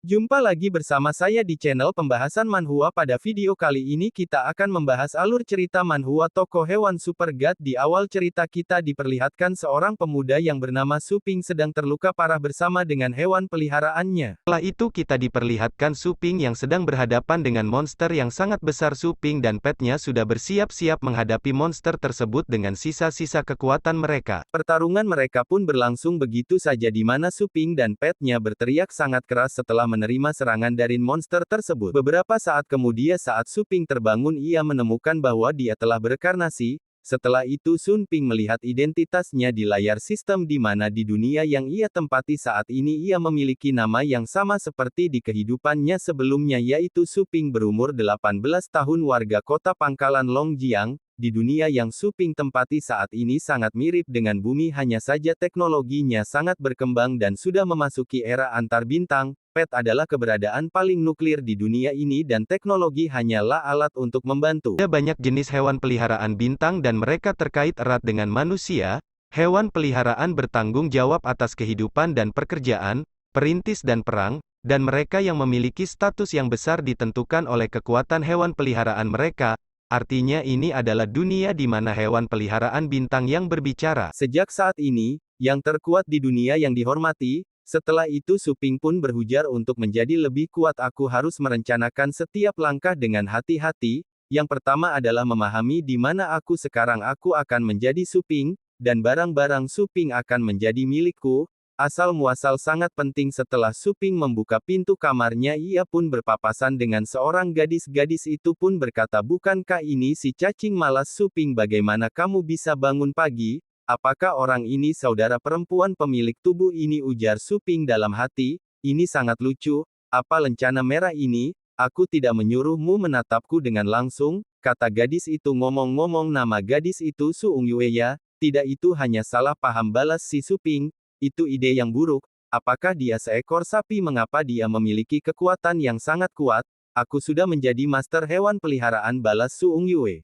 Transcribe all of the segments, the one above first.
Jumpa lagi bersama saya di channel pembahasan manhwa. Pada video kali ini kita akan membahas alur cerita manhwa tokoh hewan Super God. Di awal cerita kita diperlihatkan seorang pemuda yang bernama Su Ping sedang terluka parah bersama dengan hewan peliharaannya. Setelah itu kita diperlihatkan Su Ping yang sedang berhadapan dengan monster yang sangat besar. Su Ping dan petnya sudah bersiap-siap menghadapi monster tersebut dengan sisa-sisa kekuatan mereka. Pertarungan mereka pun berlangsung begitu saja di mana Su Ping dan petnya berteriak sangat keras setelah menerima serangan dari monster tersebut. Beberapa saat kemudian saat Su Ping terbangun ia menemukan bahwa dia telah bereinkarnasi. Setelah itu Sun Ping melihat identitasnya di layar sistem di mana di dunia yang ia tempati saat ini ia memiliki nama yang sama seperti di kehidupannya sebelumnya yaitu Su Ping berumur 18 tahun warga kota pangkalan Longjiang. Di dunia yang Su Ping tempati saat ini sangat mirip dengan bumi hanya saja teknologinya sangat berkembang dan sudah memasuki era antar bintang. Pet adalah keberadaan paling nuklir di dunia ini dan teknologi hanyalah alat untuk membantu. Ada banyak jenis hewan peliharaan bintang dan mereka terkait erat dengan manusia. Hewan peliharaan bertanggung jawab atas kehidupan dan pekerjaan, perintis dan perang, dan mereka yang memiliki status yang besar ditentukan oleh kekuatan hewan peliharaan mereka. Artinya ini adalah dunia di mana hewan peliharaan bintang yang berbicara. Sejak saat ini, yang terkuat di dunia yang dihormati. Setelah itu Su Ping pun berujar untuk menjadi lebih kuat aku harus merencanakan setiap langkah dengan hati-hati. Yang pertama adalah memahami di mana aku sekarang aku akan menjadi Su Ping, dan barang-barang Su Ping akan menjadi milikku. Asal muasal sangat penting setelah Su Ping membuka pintu kamarnya ia pun berpapasan dengan seorang gadis itu pun berkata bukankah ini si cacing malas Su Ping bagaimana kamu bisa bangun pagi? Apakah orang ini saudara perempuan pemilik tubuh ini ujar Su Ping dalam hati, ini sangat lucu, apa lencana merah ini, aku tidak menyuruhmu menatapku dengan langsung, kata gadis itu ngomong-ngomong nama gadis itu Su Ungyue ya, tidak itu hanya salah paham balas si Su Ping, itu ide yang buruk, apakah dia seekor sapi mengapa dia memiliki kekuatan yang sangat kuat, aku sudah menjadi master hewan peliharaan balas Su Ungyue.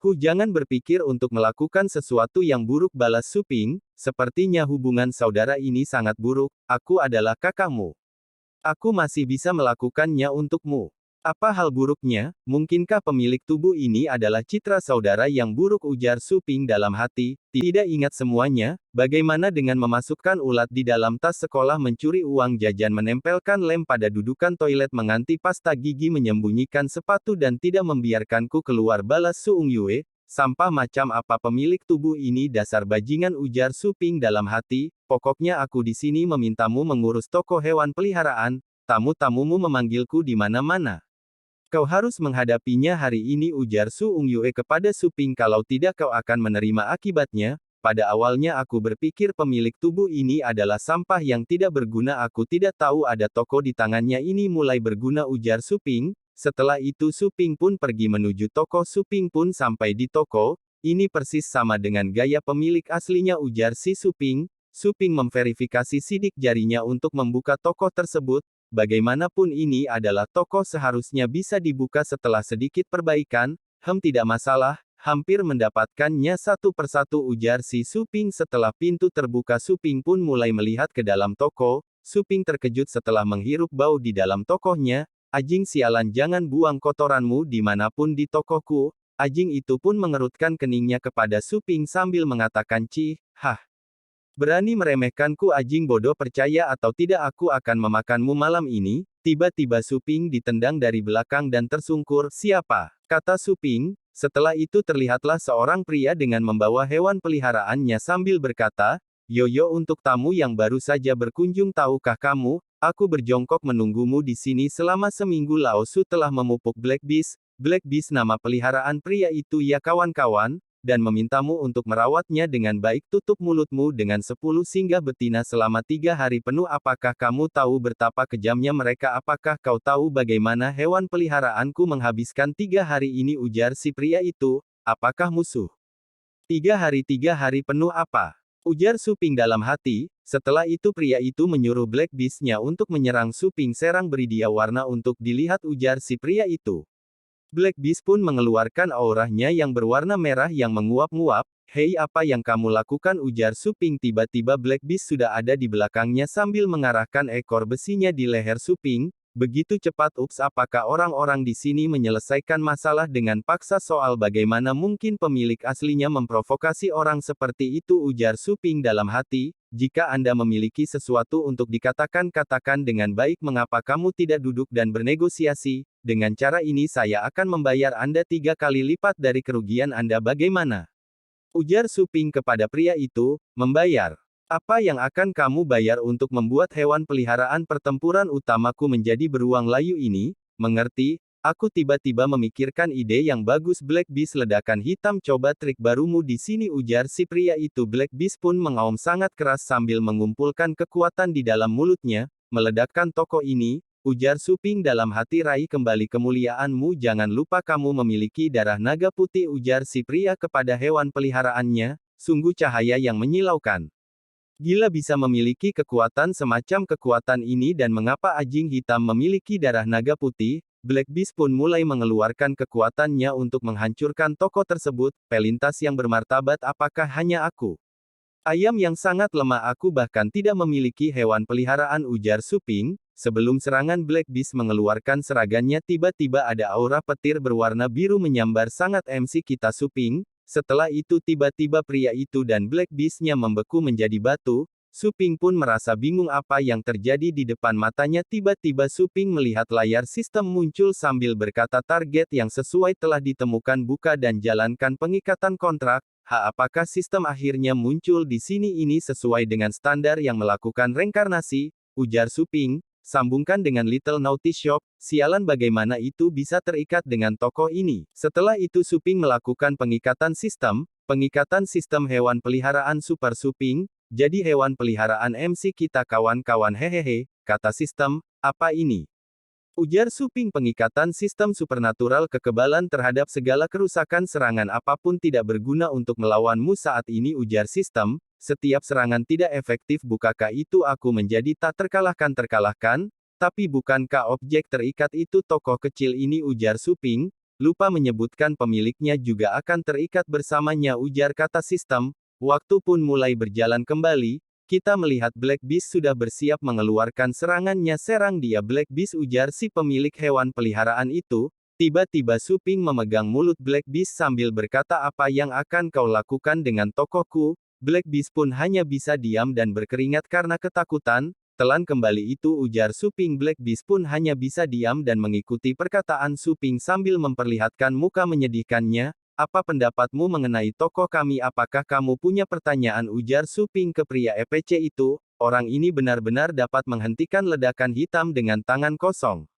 Jangan berpikir untuk melakukan sesuatu yang buruk balas Su Ping, sepertinya hubungan saudara ini sangat buruk, aku adalah kakakmu. Aku masih bisa melakukannya untukmu. Apa hal buruknya? Mungkinkah pemilik tubuh ini adalah citra saudara yang buruk ujar Su Ping dalam hati, tidak ingat semuanya, bagaimana dengan memasukkan ulat di dalam tas sekolah mencuri uang jajan menempelkan lem pada dudukan toilet menganti pasta gigi menyembunyikan sepatu dan tidak membiarkanku keluar balas Su Ungyue, sampah macam apa pemilik tubuh ini dasar bajingan ujar Su Ping dalam hati, pokoknya aku di sini memintamu mengurus toko hewan peliharaan, tamu-tamumu memanggilku di mana-mana. Kau harus menghadapinya hari ini ujar Su Ungyue kepada Su Ping kalau tidak kau akan menerima akibatnya. Pada awalnya aku berpikir pemilik tubuh ini adalah sampah yang tidak berguna aku tidak tahu ada toko di tangannya ini mulai berguna ujar Su Ping. Setelah itu Su Ping pun pergi menuju toko Su Ping pun sampai di toko. Ini persis sama dengan gaya pemilik aslinya ujar si Su Ping. Su Ping memverifikasi sidik jarinya untuk membuka toko tersebut. Bagaimanapun ini adalah toko seharusnya bisa dibuka setelah sedikit perbaikan, tidak masalah, hampir mendapatkannya satu persatu ujar si Su Ping setelah pintu terbuka Su Ping pun mulai melihat ke dalam toko, Su Ping terkejut setelah menghirup bau di dalam tokonya, anjing sialan jangan buang kotoranmu dimanapun di tokoku, anjing itu pun mengerutkan keningnya kepada Su Ping sambil mengatakan cih, hah. Berani meremehkanku anjing bodoh percaya atau tidak aku akan memakanmu malam ini, tiba-tiba Su Ping ditendang dari belakang dan tersungkur, siapa? Kata Su Ping, setelah itu terlihatlah seorang pria dengan membawa hewan peliharaannya sambil berkata, Yoyo untuk tamu yang baru saja berkunjung tahukah kamu, aku berjongkok menunggumu di sini selama seminggu Lao Su telah memupuk Black Beast nama peliharaan pria itu ya kawan-kawan, dan memintamu untuk merawatnya dengan baik tutup mulutmu dengan 10 singgah betina selama 3 hari penuh apakah kamu tahu betapa kejamnya mereka apakah kau tahu bagaimana hewan peliharaanku menghabiskan 3 hari ini ujar si pria itu, apakah musuh? 3 hari penuh apa? Ujar Su Ping dalam hati, setelah itu pria itu menyuruh Black Beast-nya untuk menyerang Su Ping serang beri dia warna untuk dilihat ujar si pria itu. Black Beast pun mengeluarkan auranya yang berwarna merah yang menguap-nguap, Hei, apa yang kamu lakukan? Ujar Suping. Tiba-tiba Black Beast sudah ada di belakangnya sambil mengarahkan ekor besinya di leher Suping. Begitu cepat. Ups, apakah orang-orang di sini menyelesaikan masalah dengan paksa? Soal bagaimana mungkin pemilik aslinya memprovokasi orang seperti itu? Ujar Suping dalam hati. Jika Anda memiliki sesuatu untuk dikatakan, katakan dengan baik. Mengapa kamu tidak duduk dan bernegosiasi? Dengan cara ini saya akan membayar Anda 3 kali lipat dari kerugian Anda. Bagaimana? Ujar Suping kepada pria itu. Membayar. Apa yang akan kamu bayar untuk membuat hewan peliharaan pertempuran utamaku menjadi beruang layu ini? Mengerti? Aku tiba-tiba memikirkan ide yang bagus. Black Beast, ledakan hitam. Coba trik barumu di sini, ujar si pria itu. Black Beast pun mengaum sangat keras sambil mengumpulkan kekuatan di dalam mulutnya. Meledakkan toko ini, ujar Suping dalam hati. Raih kembali kemuliaanmu. Jangan lupa kamu memiliki darah naga putih, ujar si pria kepada hewan peliharaannya. Sungguh cahaya yang menyilaukan. Gila bisa memiliki kekuatan semacam kekuatan ini, dan mengapa anjing hitam memiliki darah naga putih? Black Beast pun mulai mengeluarkan kekuatannya untuk menghancurkan toko tersebut. Pelintas yang bermartabat, apakah hanya aku? Ayam yang sangat lemah, aku bahkan tidak memiliki hewan peliharaan, ujar Suping. Sebelum serangan Black Beast mengeluarkan serangannya, tiba-tiba ada aura petir berwarna biru menyambar sangat MC kita Suping. Setelah itu tiba-tiba pria itu dan Black Beast-nya membeku menjadi batu. Suping pun merasa bingung apa yang terjadi di depan matanya. Tiba-tiba Suping melihat layar sistem muncul sambil berkata, target yang sesuai telah ditemukan, buka dan jalankan pengikatan kontrak. Apakah sistem akhirnya muncul di sini ini sesuai dengan standar yang melakukan reinkarnasi? Ujar Suping. Sambungkan dengan Little Naughty Shop. Sialan, bagaimana itu bisa terikat dengan tokoh ini? Setelah itu Suping melakukan pengikatan sistem hewan peliharaan Super Suping. Jadi hewan peliharaan MC kita kawan-kawan, hehehe, kata sistem. Apa ini? Ujar Suping. Pengikatan sistem supernatural, kekebalan terhadap segala kerusakan. Serangan apapun tidak berguna untuk melawanmu saat ini, ujar sistem. Setiap serangan tidak efektif. Bukankah itu aku menjadi tak terkalahkan? Tapi bukankah objek terikat itu tokoh kecil ini, ujar Suping. Lupa menyebutkan pemiliknya juga akan terikat bersamanya, ujar kata sistem. Waktu pun mulai berjalan kembali. Kita melihat Black Beast sudah bersiap mengeluarkan serangannya. Serang dia Black Beast, ujar si pemilik hewan peliharaan itu. Tiba-tiba Suping memegang mulut Black Beast sambil berkata, apa yang akan kau lakukan dengan tokohku? Black Beast pun hanya bisa diam dan berkeringat karena ketakutan. Telan kembali itu, ujar Suping. Black Beast pun hanya bisa diam dan mengikuti perkataan Suping sambil memperlihatkan muka menyedihkannya. Apa pendapatmu mengenai tokoh kami? Apakah kamu punya pertanyaan? Ujar Suping ke pria EPC itu. Orang ini benar-benar dapat menghentikan ledakan hitam dengan tangan kosong.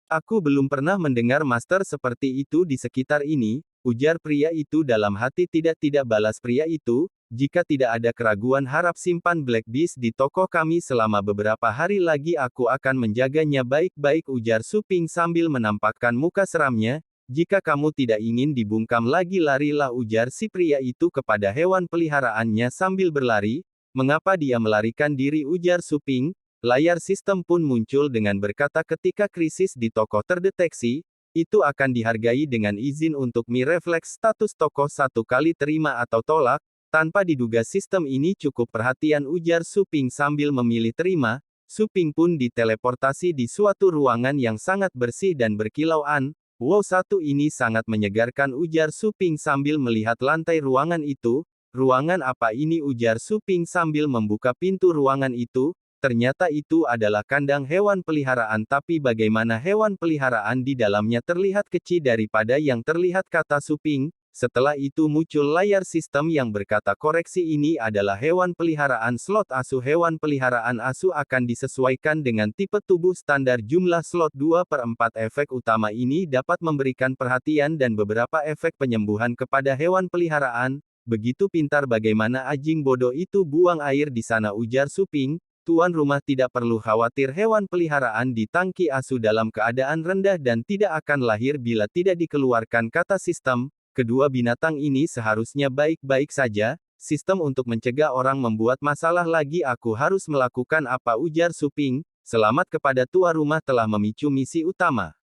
Aku belum pernah mendengar master seperti itu di sekitar ini, ujar pria itu dalam hati. Tidak balas pria itu. Jika tidak ada keraguan, harap simpan Black Beast di toko kami selama beberapa hari lagi. Aku akan menjaganya baik-baik, ujar Suping sambil menampakkan muka seramnya. Jika kamu tidak ingin dibungkam lagi, larilah, ujar si pria itu kepada hewan peliharaannya sambil berlari. Mengapa dia melarikan diri, ujar Suping. Layar sistem pun muncul dengan berkata, ketika krisis di toko terdeteksi, itu akan dihargai dengan izin untuk refleks status toko 1 kali terima atau tolak. Tanpa diduga sistem ini cukup perhatian, ujar Suping sambil memilih terima. Suping pun diteleportasi di suatu ruangan yang sangat bersih dan berkilauan. Wow, satu ini sangat menyegarkan, ujar Suping sambil melihat lantai ruangan itu. Ruangan apa ini, ujar Suping sambil membuka pintu ruangan itu. Ternyata itu adalah kandang hewan peliharaan, tapi bagaimana hewan peliharaan di dalamnya terlihat kecil daripada yang terlihat, kata Suping. Setelah itu muncul layar sistem yang berkata, koreksi, ini adalah hewan peliharaan slot asu. Hewan peliharaan asu akan disesuaikan dengan tipe tubuh standar. Jumlah slot 2/4. Efek utama ini dapat memberikan perhatian dan beberapa efek penyembuhan kepada hewan peliharaan. Begitu pintar, bagaimana anjing bodoh itu buang air di sana, ujar Suping. Tuan rumah tidak perlu khawatir, hewan peliharaan di tangki asu dalam keadaan rendah dan tidak akan lahir bila tidak dikeluarkan, kata sistem. Kedua binatang ini seharusnya baik-baik saja. Sistem untuk mencegah orang membuat masalah lagi. Aku harus melakukan apa, ujar Suping. Selamat kepada tuan rumah telah memicu misi utama.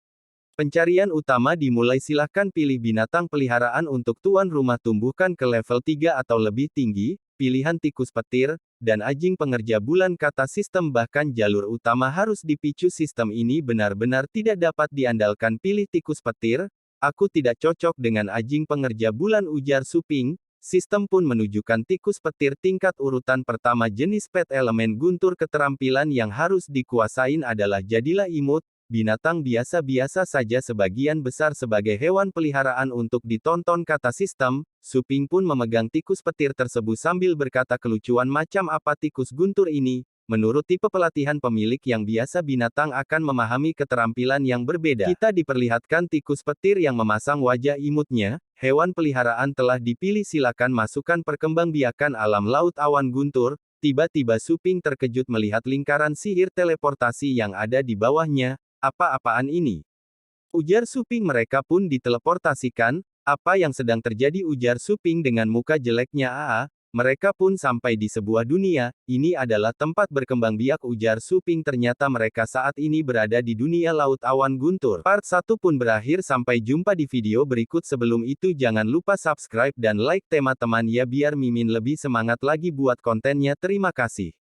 Pencarian utama dimulai, silahkan pilih binatang peliharaan untuk tuan rumah, tumbuhkan ke level 3 atau lebih tinggi, pilihan tikus petir, dan anjing pengerja bulan. Kata sistem bahkan jalur utama harus dipicu, sistem ini benar-benar tidak dapat diandalkan. Pilih tikus petir, aku tidak cocok dengan anjing pengerja bulan, ujar Suping. Sistem pun menunjukkan tikus petir tingkat urutan pertama jenis pet elemen guntur. Keterampilan yang harus dikuasain adalah jadilah imut, binatang biasa-biasa saja sebagian besar sebagai hewan peliharaan untuk ditonton, kata sistem. Suping pun memegang tikus petir tersebut sambil berkata, kelucuan macam apa tikus guntur ini? Menurut tipe pelatihan pemilik yang biasa, binatang akan memahami keterampilan yang berbeda. Kita diperlihatkan tikus petir yang memasang wajah imutnya. Hewan peliharaan telah dipilih, silakan masukkan perkembangbiakan alam laut awan guntur. Tiba-tiba Suping terkejut melihat lingkaran sihir teleportasi yang ada di bawahnya. Apa-apaan ini? Ujar Suping. Mereka pun diteleportasikan. Apa yang sedang terjadi, ujar Suping dengan muka jeleknya. Mereka pun sampai di sebuah dunia. Ini adalah tempat berkembang biak, ujar Suping. Ternyata mereka saat ini berada di dunia laut awan guntur. Part 1 pun berakhir. Sampai jumpa di video berikut. Sebelum itu jangan lupa subscribe dan like teman-teman ya, biar Mimin lebih semangat lagi buat kontennya. Terima kasih.